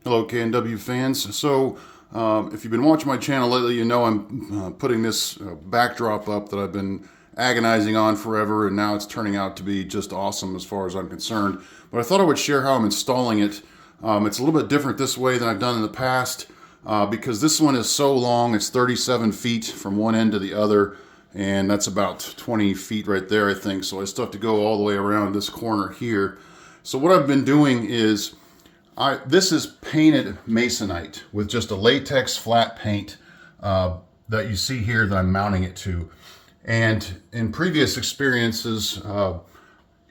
Hello, KNW fans. So, if you've been watching my channel lately, you know I'm putting this backdrop up that I've been agonizing on forever, and now it's turning out to be just awesome as far as I'm concerned. But I thought I would share how I'm installing it. It's a little bit different this way than I've done in the past because this one is so long. It's 37 feet from one end to the other, and that's about 20 feet right there, I think. So I still have to go all the way around this corner here. So what I've been doing is this is painted masonite with just a latex flat paint that you see here that I'm mounting it to. And in previous experiences,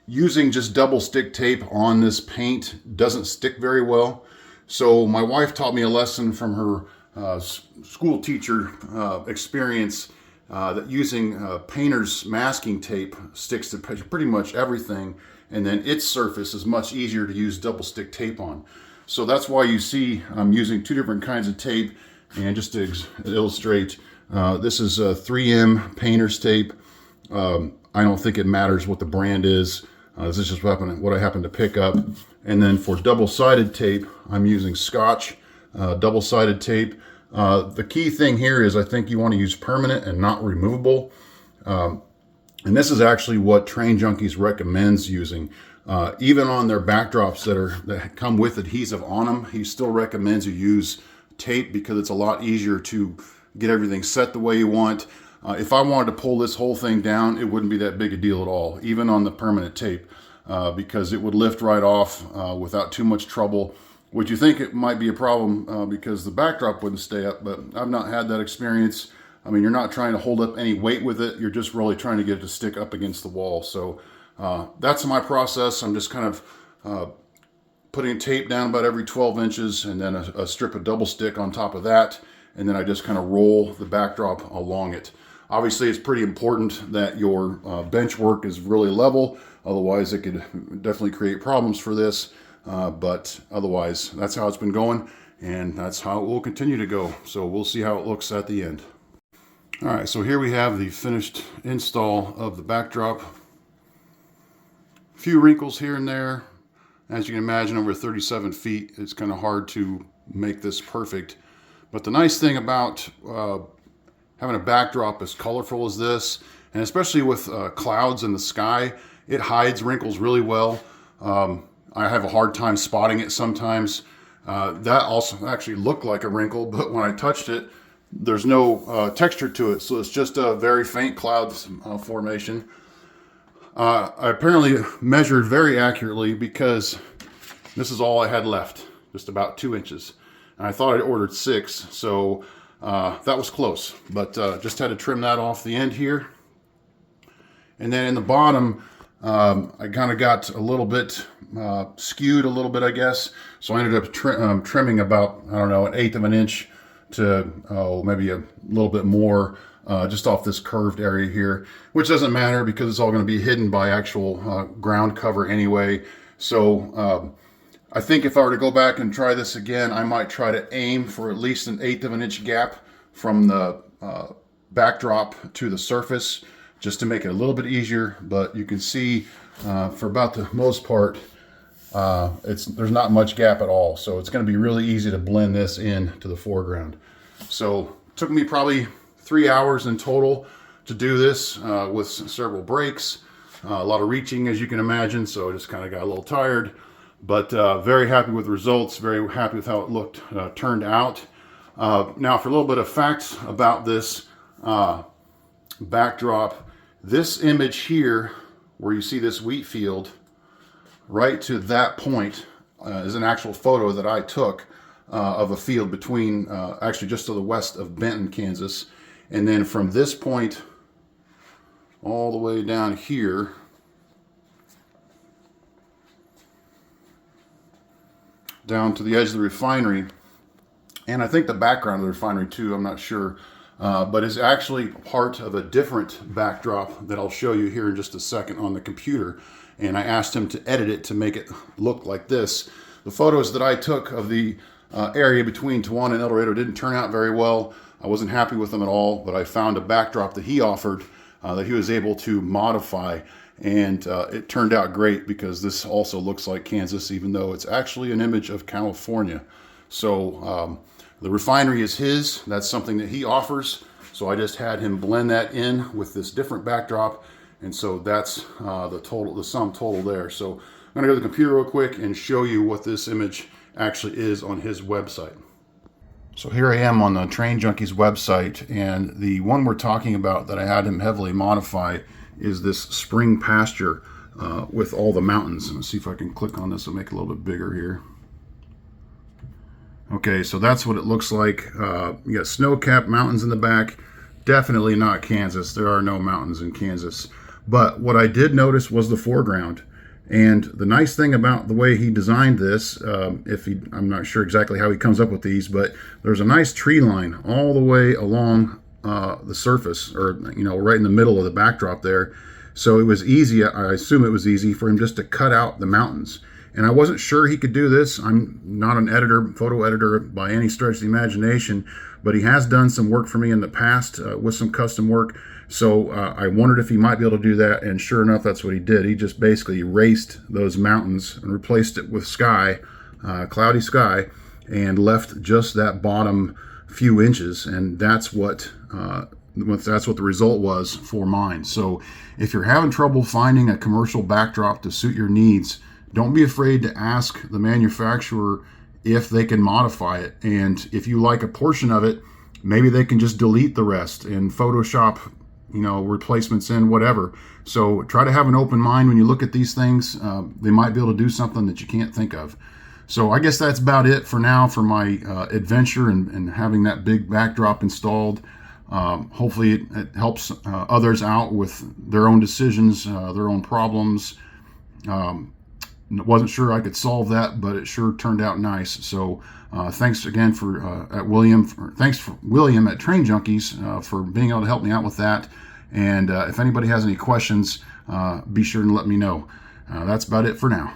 using just double stick tape on this paint doesn't stick very well. So my wife taught me a lesson from her school teacher experience that using painter's masking tape sticks to pretty much everything, and then its surface is much easier to use double stick tape on. So that's why you see I'm using two different kinds of tape. And just to illustrate, this is a 3M painter's tape. I don't think it matters what the brand is. This is just what I happen to pick up. And then for double-sided tape, I'm using Scotch double-sided tape. The key thing here is I think you want to use permanent and not removable. And this is actually what Trainjunkies recommends using. Even on their backdrops that come with adhesive on them, he still recommends you use tape because it's a lot easier to get everything set the way you want. If I wanted to pull this whole thing down, it wouldn't be that big a deal at all, even on the permanent tape, because it would lift right off without too much trouble. Would you think it might be a problem because the backdrop wouldn't stay up, but I've not had that experience. I mean, you're not trying to hold up any weight with it. You're just really trying to get it to stick up against the wall. So that's my process. I'm just kind of putting tape down about every 12 inches and then a strip of double stick on top of that. And then I just kind of roll the backdrop along it. Obviously, it's pretty important that your bench work is really level. Otherwise, it could definitely create problems for this. But otherwise, that's how it's been going. And that's how it will continue to go. So we'll see how it looks at the end. All right, so here we have the finished install of the backdrop. A few wrinkles here and there. As you can imagine, over 37 feet, it's kind of hard to make this perfect. But the nice thing about having a backdrop as colorful as this, and especially with clouds in the sky, it hides wrinkles really well. I have a hard time spotting it sometimes. That also actually looked like a wrinkle, but when I touched it, there's no texture to it, so it's just a very faint cloud formation. I apparently measured very accurately because this is all I had left, just about 2 inches. And I thought I ordered 6, so that was close, but just had to trim that off the end here. And then in the bottom, I kind of got a little bit skewed a little bit, I guess. So I ended up trimming about, I don't know, 1/8 of an inch to maybe a little bit more just off this curved area here, which doesn't matter because it's all going to be hidden by actual ground cover anyway. So I think if I were to go back and try this again, I might try to aim for at least 1/8 of an inch gap from the backdrop to the surface, just to make it a little bit easier. But you can see for about the most part, there's not much gap at all. So it's going to be really easy to blend this in to the foreground. So it took me probably 3 hours in total to do this with several breaks, a lot of reaching, as you can imagine. So I just kind of got a little tired, but very happy with the results, very happy with how it turned out. Now for a little bit of facts about this backdrop, this image here, where you see this wheat field, right to that point is an actual photo that I took of a field between, actually just to the west of Benton, Kansas. And then from this point all the way down here, down to the edge of the refinery, and I think the background of the refinery too, I'm not sure, but is actually part of a different backdrop that I'll show you here in just a second on the computer. And I asked him to edit it to make it look like this. The photos that I took of the area between Tijuana and El Dorado didn't turn out very well. I wasn't happy with them at all, but I found a backdrop that he offered that he was able to modify, and it turned out great because this also looks like Kansas, even though it's actually an image of California. So the refinery is his. That's something that he offers. So I just had him blend that in with this different backdrop. And so that's the sum total there. So I'm going to go to the computer real quick and show you what this image actually is on his website. So here I am on the Trainjunkies website, and the one we're talking about that I had him heavily modify is this spring pasture with all the mountains. Let's see if I can click on this and make it a little bit bigger here. Okay, so that's what it looks like. You got snow-capped mountains in the back. Definitely not Kansas. There are no mountains in Kansas. But what I did notice was the foreground. And the nice thing about the way he designed this, I'm not sure exactly how he comes up with these, but there's a nice tree line all the way along the surface, or right in the middle of the backdrop there. So it was easy, I assume it was easy for him just to cut out the mountains. And I wasn't sure he could do this. I'm not an photo editor by any stretch of the imagination, but he has done some work for me in the past with some custom work. So I wondered if he might be able to do that, and sure enough, that's what he did. He just basically erased those mountains and replaced it with sky, cloudy sky, and left just that bottom few inches, and that's what the result was for mine. So if you're having trouble finding a commercial backdrop to suit your needs, don't be afraid to ask the manufacturer if they can modify it. And if you like a portion of it, maybe they can just delete the rest and Photoshop, replacements in, whatever. So try to have an open mind when you look at these things. They might be able to do something that you can't think of. So I guess that's about it for now for my adventure and having that big backdrop installed. Hopefully it helps others out with their own decisions, their own problems. Wasn't sure I could solve that, but it sure turned out nice. So thanks again thanks for William at Trainjunkies for being able to help me out with that. And if anybody has any questions, be sure to let me know. That's about it for now.